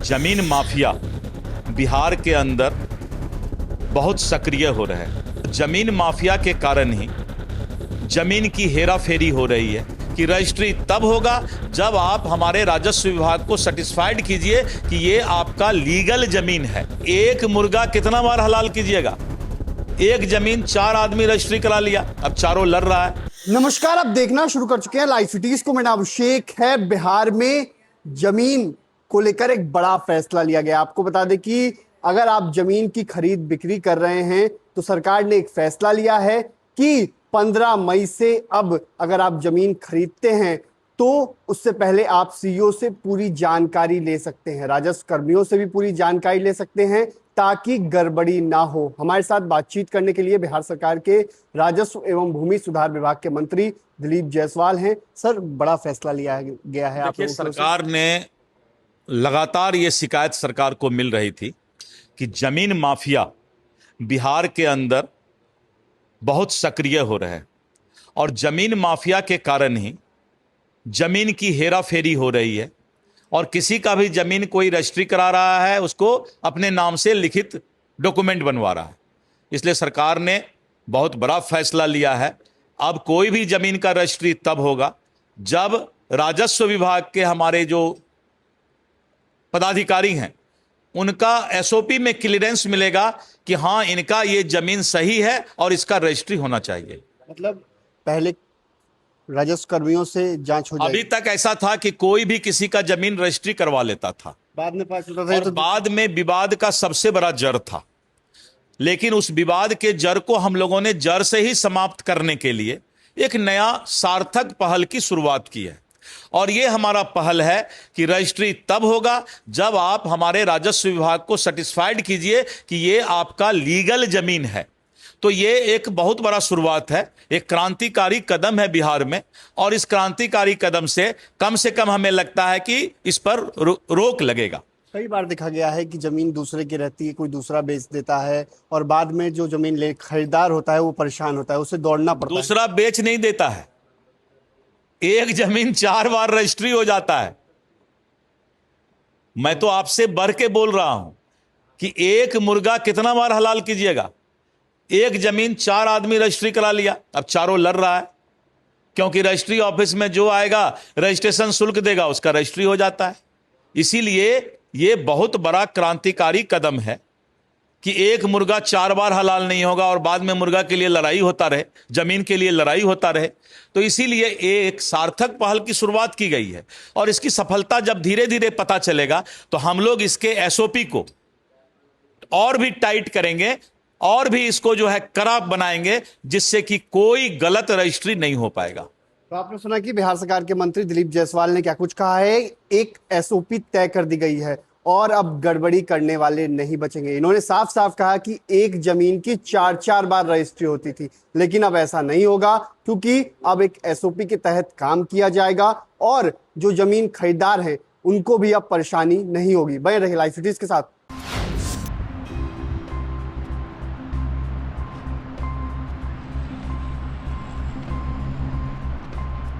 जमीन माफिया बिहार के अंदर बहुत सक्रिय हो रहे हैं। जमीन माफिया के कारण ही जमीन की हेरा फेरी हो रही है कि रजिस्ट्री तब होगा जब आप हमारे राजस्व विभाग को सेटिस्फाइड कीजिए कि ये आपका लीगल जमीन है। एक मुर्गा कितना बार हलाल कीजिएगा? एक जमीन 4 आदमी रजिस्ट्री करा लिया, अब चारों लड़ रहा है। नमस्कार, आप देखना शुरू कर चुके हैं लाइव सिटीज को। मेरा अभिषेक है। बिहार में जमीन को लेकर एक बड़ा फैसला लिया गया। आपको बता दें कि अगर आप जमीन की खरीद बिक्री कर रहे हैं तो सरकार ने एक फैसला लिया है कि 15 मई से अब अगर आप जमीन खरीदते हैं तो उससे पहले आप सीईओ से पूरी जानकारी ले सकते हैं, राजस्व कर्मियों से भी पूरी जानकारी ले सकते हैं ताकि गड़बड़ी ना हो। हमारे साथ बातचीत करने के लिए बिहार सरकार के राजस्व एवं भूमि सुधार विभाग के मंत्री दिलीप जायसवाल हैं। सर, बड़ा फैसला लिया गया है। देखिए, सरकार ने लगातार ये शिकायत सरकार को मिल रही थी कि जमीन माफिया बिहार के अंदर बहुत सक्रिय हो रहे हैं और जमीन माफिया के कारण ही जमीन की हेरा फेरी हो रही है और किसी का भी जमीन कोई रजिस्ट्री करा रहा है, उसको अपने नाम से लिखित डॉक्यूमेंट बनवा रहा है। इसलिए सरकार ने बहुत बड़ा फैसला लिया है। अब कोई भी जमीन का रजिस्ट्री तब होगा जब राजस्व विभाग के हमारे जो पदाधिकारी हैं उनका एसओपी में क्लियरेंस मिलेगा कि हाँ, इनका ये जमीन सही है और इसका रजिस्ट्री होना चाहिए। मतलब पहले राजस्व कर्मियों से जांच हो जाएगी। अभी तक ऐसा था कि कोई भी किसी का जमीन रजिस्ट्री करवा लेता था, बाद में पास होता था और बाद में विवाद का सबसे बड़ा जड़ था। लेकिन उस विवाद के जड़ को हम लोगों ने जड़ से ही समाप्त करने के लिए एक नया सार्थक पहल की शुरुआत की है और ये हमारा पहल है कि रजिस्ट्री तब होगा जब आप हमारे राजस्व विभाग को सेटिस्फाइड कीजिए कि ये आपका लीगल जमीन है। तो ये एक बहुत बड़ा शुरुआत है, एक क्रांतिकारी कदम है बिहार में, और इस क्रांतिकारी कदम से कम हमें लगता है कि इस पर रोक लगेगा। कई बार देखा गया है कि जमीन दूसरे की रहती है, कोई दूसरा बेच देता है और बाद में जो जमीन ले खरीदार होता है वो परेशान होता है, उसे दौड़ना पड़ता है। दूसरा बेच नहीं देता है, एक जमीन 4 बार रजिस्ट्री हो जाता है। मैं तो आपसे बढ़ के बोल रहा हूं कि एक मुर्गा कितना बार हलाल कीजिएगा? एक जमीन 4 आदमी रजिस्ट्री करा लिया, अब चारों लड़ रहा है, क्योंकि रजिस्ट्री ऑफिस में जो आएगा रजिस्ट्रेशन शुल्क देगा, उसका रजिस्ट्री हो जाता है। इसीलिए ये बहुत बड़ा क्रांतिकारी कदम है कि एक मुर्गा 4 बार हलाल नहीं होगा और बाद में मुर्गा के लिए लड़ाई होता रहे, जमीन के लिए लड़ाई होता रहे। तो इसीलिए एक सार्थक पहल की शुरुआत की गई है और इसकी सफलता जब धीरे धीरे पता चलेगा तो हम लोग इसके एसओपी को और भी टाइट करेंगे और भी इसको जो है कड़ा बनाएंगे, जिससे कि कोई गलत रजिस्ट्री नहीं हो पाएगा। तो आपने सुना कि बिहार सरकार के मंत्री दिलीप जायसवाल ने क्या कुछ कहा है। एक एसओपी तय कर दी गई है और अब गड़बड़ी करने वाले नहीं बचेंगे। इन्होंने साफ साफ कहा कि एक जमीन की 4 बार रजिस्ट्री होती थी, लेकिन अब ऐसा नहीं होगा क्योंकि अब एक एसओपी के तहत काम किया जाएगा और जो जमीन खरीदार हैं उनको भी अब परेशानी नहीं होगी। बने रहे लाइव सिटीज के साथ।